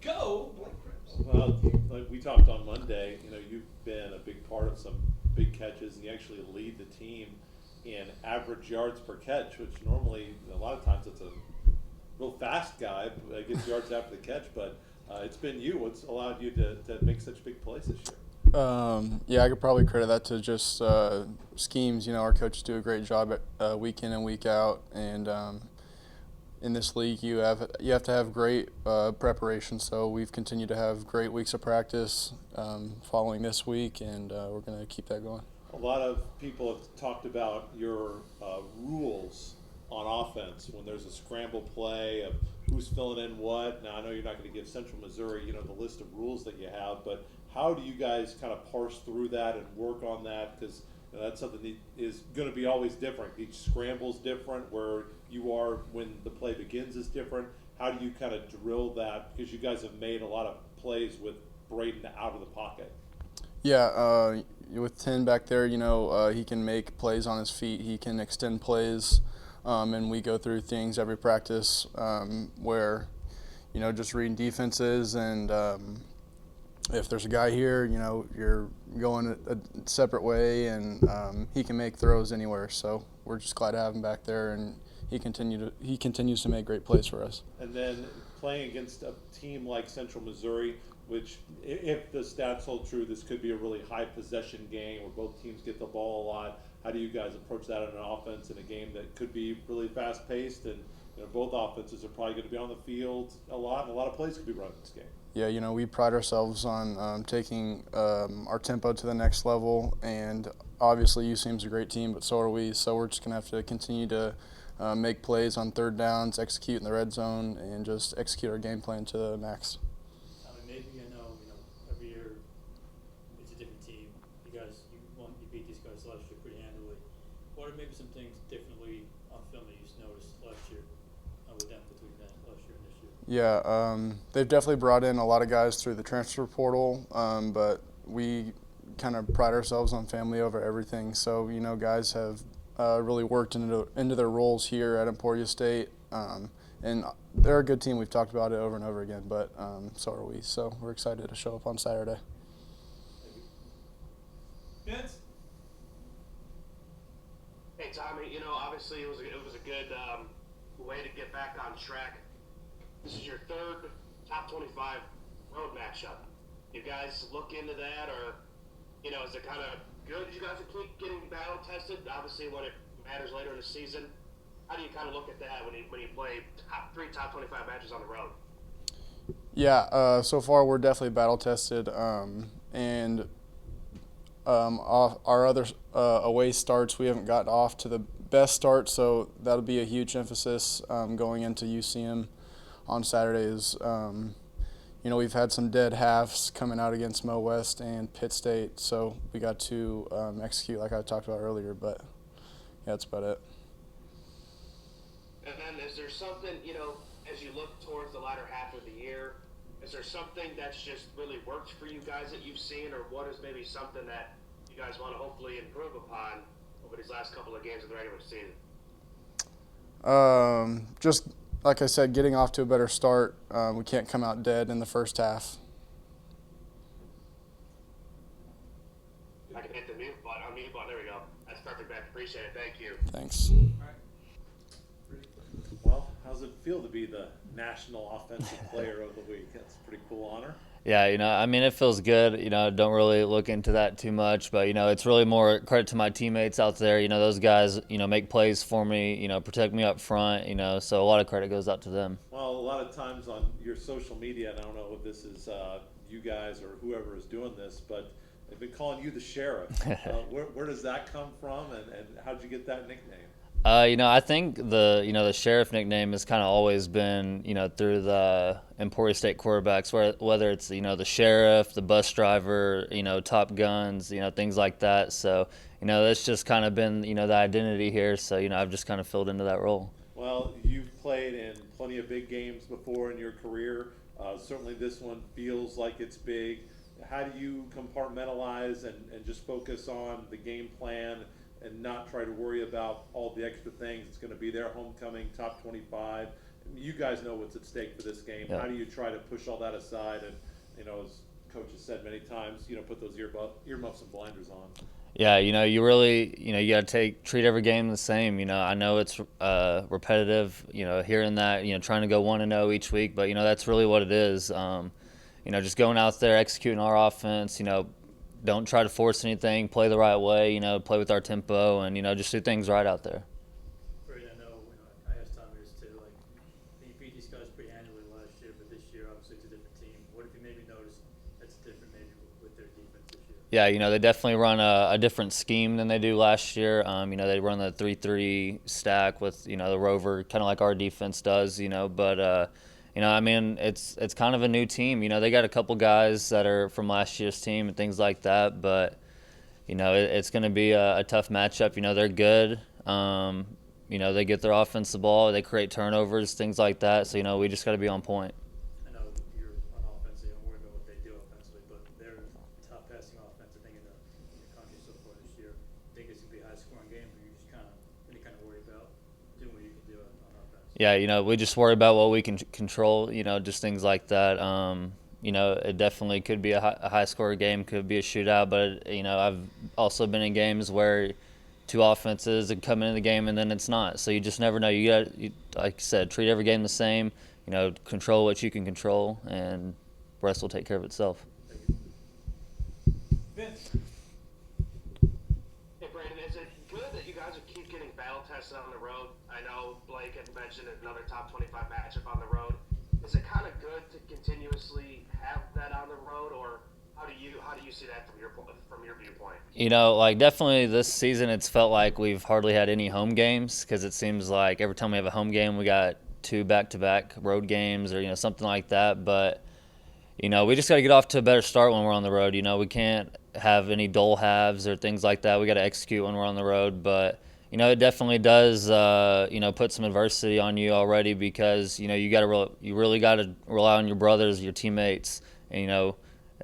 go, Blake Krebs. Well, like we talked on Monday, you've been a big part of some big catches, and you actually lead the team in average yards per catch, which normally a lot of times it's a real fast guy that gets yards after the catch, but it's been you. What's allowed you to make such big plays this year? Yeah, I could probably credit that to just schemes. Our coaches do a great job at week in and week out, and in this league, you have to have great preparation. So we've continued to have great weeks of practice following this week, and we're going to keep that going. A lot of people have talked about your rules on offense when there's a scramble play of who's filling in what. Now, I know you're not going to give Central Missouri, the list of rules that you have, but how do you guys kind of parse through that and work on that? Because that's something that is going to be always different. Each scramble's different. Where you are when the play begins is different. How do you kind of drill that? Because you guys have made a lot of plays with Braden out of the pocket. Yeah, with 10 back there, he can make plays on his feet. He can extend plays, and we go through things every practice where, just reading defenses and if there's a guy here, you're going a separate way, and he can make throws anywhere. So we're just glad to have him back there, and he continues to make great plays for us. And then playing against a team like Central Missouri, which, if the stats hold true, this could be a really high possession game where both teams get the ball a lot. How do you guys approach that in an offense in a game that could be really fast paced, and both offenses are probably going to be on the field a lot, and a lot of plays could be run in this game? Yeah, we pride ourselves on taking our tempo to the next level, and obviously UCM's a great team, but so are we. So we're just going to have to continue to make plays on third downs, execute in the red zone, and just execute our game plan to the max. Maybe every year it's a different team. You beat these guys last year pretty handily. What are maybe some things differently on film that you noticed last year with them between that last year and this year? Yeah, they've definitely brought in a lot of guys through the transfer portal, but we kind of pride ourselves on family over everything. So, guys have really worked into their roles here at Emporia State, and they're a good team. We've talked about it over and over again, but so are we. So we're excited to show up on Saturday. Vince? Hey, Tommy, obviously it was a good way to get back on track. This is your third top 25 road matchup. You guys look into that, or, is it kind of good you guys are keep getting battle tested? Obviously, when it matters later in the season, how do you kind of look at that when you play three top 25 matches on the road? Yeah, so far we're definitely battle tested, and our other away starts, we haven't gotten off to the best start, so that'll be a huge emphasis going into UCM on Saturdays. We've had some dead halves coming out against Mo West and Pitt State, so we got to execute like I talked about earlier, but yeah, that's about it. And then is there something, as you look towards the latter half of the year, is there something that's just really worked for you guys that you've seen, or what is maybe something that you guys want to hopefully improve upon over these last couple of games of the regular season? Just like I said, getting off to a better start. We can't come out dead in the first half. I can hit the mute button. There we go. That's perfect, man. Appreciate it. Thank you. Thanks. All right. Well, how's it feel to be the National Offensive Player of the Week? That's a pretty cool honor. Yeah, it feels good. Don't really look into that too much, but, it's really more credit to my teammates out there. Those guys, make plays for me, protect me up front, so a lot of credit goes out to them. Well, a lot of times on your social media, and I don't know if this is you guys or whoever is doing this, but they've been calling you the Sheriff. Where does that come from, and how did you get that nickname? I think the Sheriff nickname has kind of always been, through the Emporia State quarterbacks, whether it's, the Sheriff, the bus driver, Top Guns, things like that. So, that's just kind of been, the identity here. So, I've just kind of filled into that role. Well, you've played in plenty of big games before in your career. Certainly this one feels like it's big. How do you compartmentalize and just focus on the game plan and not try to worry about all the extra things? It's going to be their homecoming, top 25, you guys know what's at stake for this game. Yeah. How do you try to push all that aside and, as Coach has said many times, put those earmuffs and blinders on? Yeah, you really, you got to treat every game the same. I know it's repetitive, hearing that, trying to go 1-0 each week, but, that's really what it is. Just going out there, executing our offense, don't try to force anything, play the right way, play with our tempo, and, just do things right out there. Braden, I know, I asked Tommy this too, like, you beat these guys pretty handily last year, but this year, obviously, it's a different team. What have you maybe noticed that's different maybe with their defense this year? Yeah, they definitely run a different scheme than they do last year. They run the 3-3 stack with, the rover, kind of like our defense does, but, it's kind of a new team. They got a couple guys that are from last year's team and things like that, but, it's going to be a tough matchup. They're good. They get their offensive ball, they create turnovers, things like that, so, we just got to be on point. I know you're on offense, so you don't worry about what they do offensively, but they're top passing offense, I think, in the country so far this year. I think it's going to be a high-scoring game, but you're just kind of worry about doing what you can do on offense. Yeah, we just worry about what we can control, just things like that. It definitely could be a high-score game, could be a shootout, but, I've also been in games where two offenses and come into the game and then it's not. So you just never know. You got, like I said, treat every game the same, control what you can control, and the rest will take care of itself. Vince. Hey, Braden, is it good that you guys keep getting battle tested on the road? I know Blake had mentioned another top 25 matchup on the road. Is it kind of good to continuously have that on the road, or how do you see that from your viewpoint? Definitely this season it's felt like we've hardly had any home games, because it seems like every time we have a home game we got 2 back-to-back road games or something like that. But we just got to get off to a better start when we're on the road. We can't have any dull halves or things like that. We got to execute when we're on the road, but it definitely does put some adversity on you already, because you really got to rely on your brothers, your teammates, and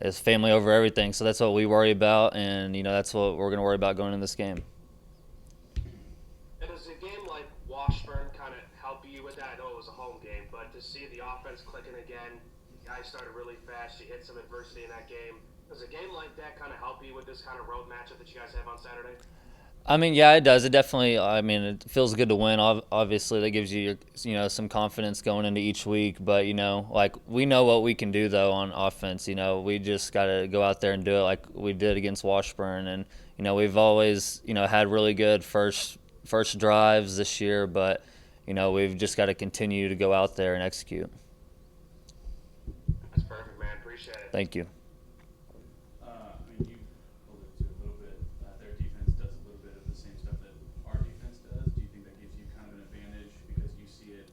it's family over everything. So that's what we worry about, and that's what we're going to worry about going in this game. And does a game like Washburn kind of help you with that? I know it was a home game, but to see the offense clicking again, guys started really fast, you hit some adversity in that game. Does a game like that kind of help you with this kind of road matchup that you guys have on Saturday? Yeah, it does. It definitely, it feels good to win. Obviously, that gives you, some confidence going into each week. But, we know what we can do, though, on offense. We just got to go out there and do it like we did against Washburn. And, we've always, had really good first drives this year. But, we've just got to continue to go out there and execute. That's perfect, man. Appreciate it. Thank you. You alluded to it a little bit. Their defense does a little bit of the same stuff that our defense does. Do you think that gives you kind of an advantage because you see it,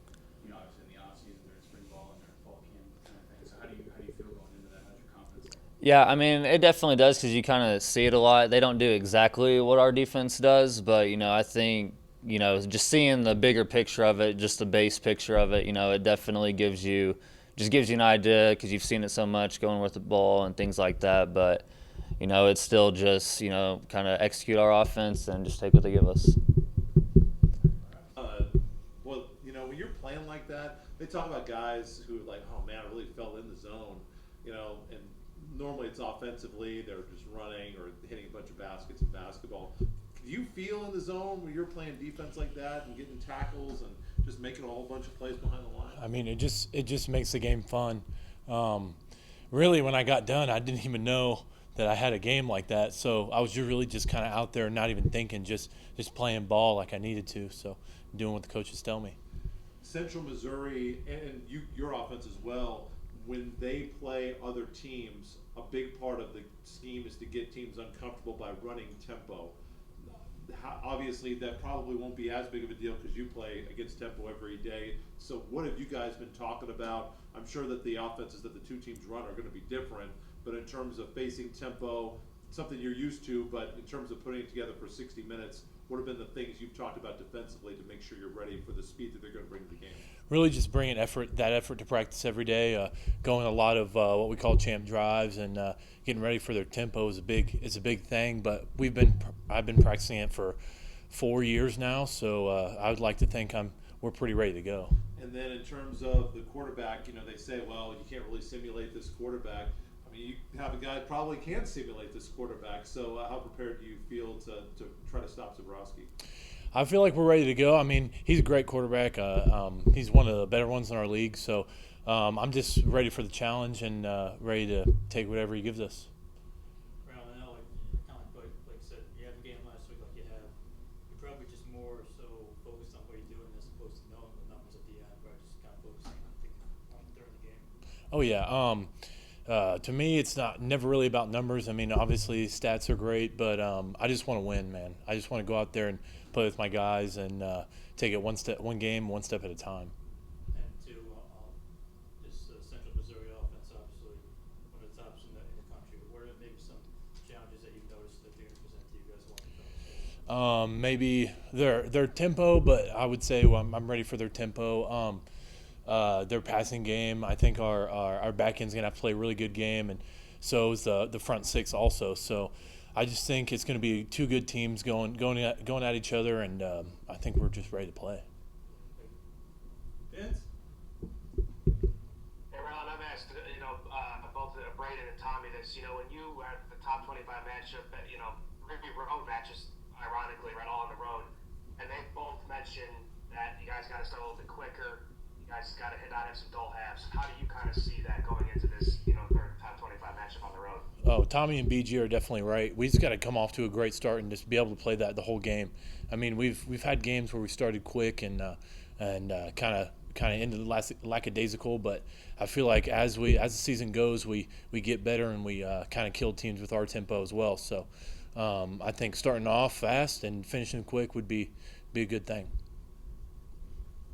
obviously in the off season during spring ball and during fall camp kind of thing? So how do you feel going into that? How's your confidence level? Yeah, it definitely does, because you kind of see it a lot. They don't do exactly what our defense does, but I think just seeing the bigger picture of it, just the base picture of it, it definitely gives you an idea, because you've seen it so much going with the ball and things like that. But it's still just kind of execute our offense and just take what they give us. When you're playing like that, they talk about guys who oh man, I really fell in the zone, and normally it's offensively, they're just running or hitting a bunch of baskets in basketball. Do you feel in the zone when you're playing defense like that and getting tackles and just making a whole bunch of plays behind the line? It just makes the game fun. Really, when I got done, I didn't even know that I had a game like that. So I was really just kind of out there, not even thinking, just playing ball like I needed to. So doing what the coaches tell me. Central Missouri and your offense as well, when they play other teams, a big part of the scheme is to get teams uncomfortable by running tempo. Obviously, that probably won't be as big of a deal because you play against tempo every day. So what have you guys been talking about? I'm sure that the offenses that the two teams run are going to be different, but in terms of facing tempo, something you're used to, but in terms of putting it together for 60 minutes, what have been the things you've talked about defensively to make sure you're ready for the speed that they're going to bring to the game? Really just bringing that effort to practice every day, going a lot of what we call champ drives, and getting ready for their tempo is a big thing. But I've been practicing it for 4 years now, so I would like to think we're pretty ready to go. And then in terms of the quarterback, they say, well, you can't really simulate this quarterback. I mean, you have a guy that probably can simulate this quarterback. So how prepared do you feel to try to stop Zabrowski? I feel like we're ready to go. I mean, he's a great quarterback. He's one of the better ones in our league. So I'm just ready for the challenge and ready to take whatever he gives us. Well, I know, kind of like I said, you had a game last week like you have. You're probably just more so focused on what you're doing as opposed to knowing the numbers at the end, right? Just kind of focusing on during the game. Oh, yeah. To me, it's never really about numbers. I mean, obviously, stats are great, but I just want to win, man. I just want to go out there and play with my guys and take it one game, one step at a time. And to this Central Missouri offense, obviously one of the tops in the country. What are maybe some challenges that you've noticed that they're going to present to you guys along the film? Maybe their tempo, but I would say I'm ready for their tempo. Their passing game, I think our back end's going to have to play a really good game, and so is the front six also. So I just think it's going to be two good teams going at each other, and I think we're just ready to play. Vince? Hey, Rylan, I've asked, both Braden and Tommy this. When you were at the top 25 matchup, maybe road matches, ironically, right, all on the road, and they both mentioned that you guys got to start a little bit quicker. You guys got to not have some dull halves. How do you kind of see that going into this, third top 25 matchup on the road? Oh, Tommy and BG are definitely right. We just got to come off to a great start and just be able to play that the whole game. I mean, we've had games where we started quick and kind of ended lackadaisical, but I feel like as the season goes, we get better and we kind of kill teams with our tempo as well. So I think starting off fast and finishing quick would be a good thing.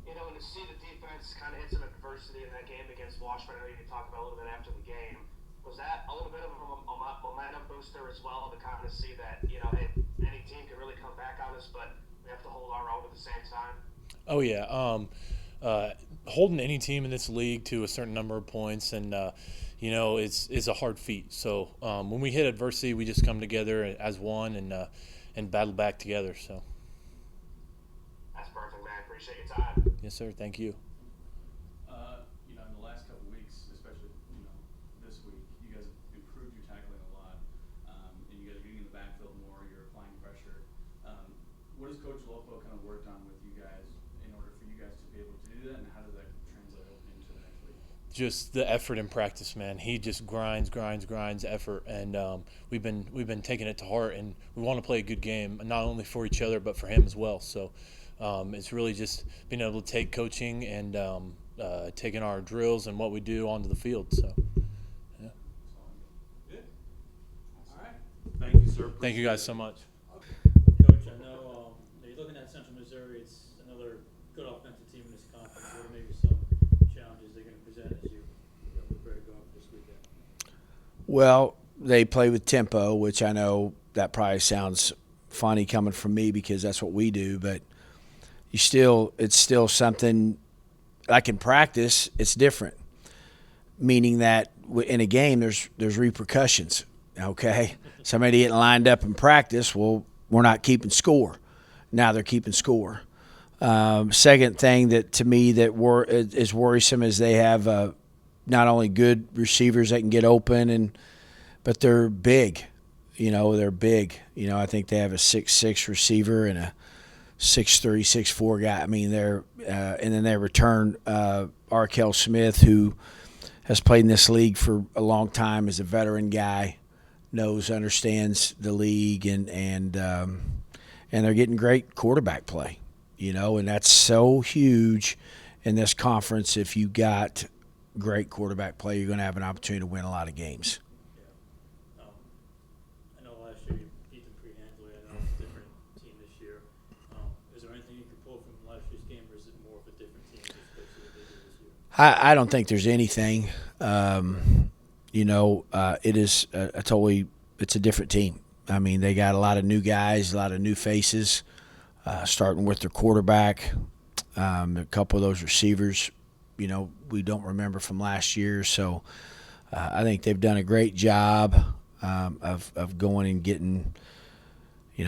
And to see the defense kind of hit some adversity in that game against Washburn, I know you talked about a little bit after the game. Was that a little bit of a momentum booster as well to kind of see that, hey, any team can really come back on us, but we have to hold our own at the same time? Oh, yeah. Holding any team in this league to a certain number of points and, is a hard feat. So when we hit adversity, we just come together as one and battle back together. So. That's perfect, man. Appreciate your time. Yes, sir. Thank you. In the last couple of weeks, especially this week, you guys have improved your tackling a lot, and you guys are getting in the backfield more. You're applying pressure. What has Coach Lopo kind of worked on with you guys in order for you guys to be able to do that, and how does that translate into the next week? Just the effort in practice, man. He just grinds effort, and we've been taking it to heart, and we want to play a good game, not only for each other but for him as well. So it's really just being able to take coaching and taking our drills and what we do onto the field. So, yeah. Good. All right. Thank you, sir. Thank you guys so much. Coach, I know you're looking at Central Missouri. It's another good offensive team in this conference. What are maybe some challenges they're going to present as you prepare to go up this weekend? Well, they play with tempo, which I know that probably sounds funny coming from me because that's what we do, but it's still something like in practice, it's different, meaning that in a game there's repercussions, okay? Somebody getting lined up in practice, well, we're not keeping score. Now they're keeping score. Second thing that to me that is worrisome is they have not only good receivers that can get open, but they're big. They're big. I think they have a 6'6" receiver and a 6'3", 6'4" guy. I mean, and then they return Arkell Smith, who has played in this league for a long time, is a veteran guy, understands the league, and they're getting great quarterback play, and that's so huge in this conference. If you got great quarterback play, you're going to have an opportunity to win a lot of games. I know last year you beat them pretty handily. I know it's a different team this year. Is there anything you can pull from last year's game, or is it more of a different team just basically what they did this year? I don't think there's anything. It is it's a different team. I mean, they got a lot of new guys, a lot of new faces, starting with their quarterback, a couple of those receivers, we don't remember from last year. So I think they've done a great job of going and getting,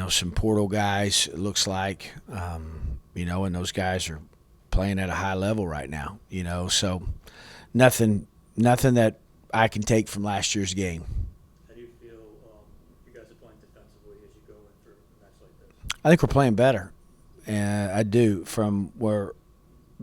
some portal guys, it looks like, and those guys are playing at a high level right now. So nothing that I can take from last year's game. How do you feel you guys are playing defensively as you go in for a match like this? I think we're playing better, and I do from where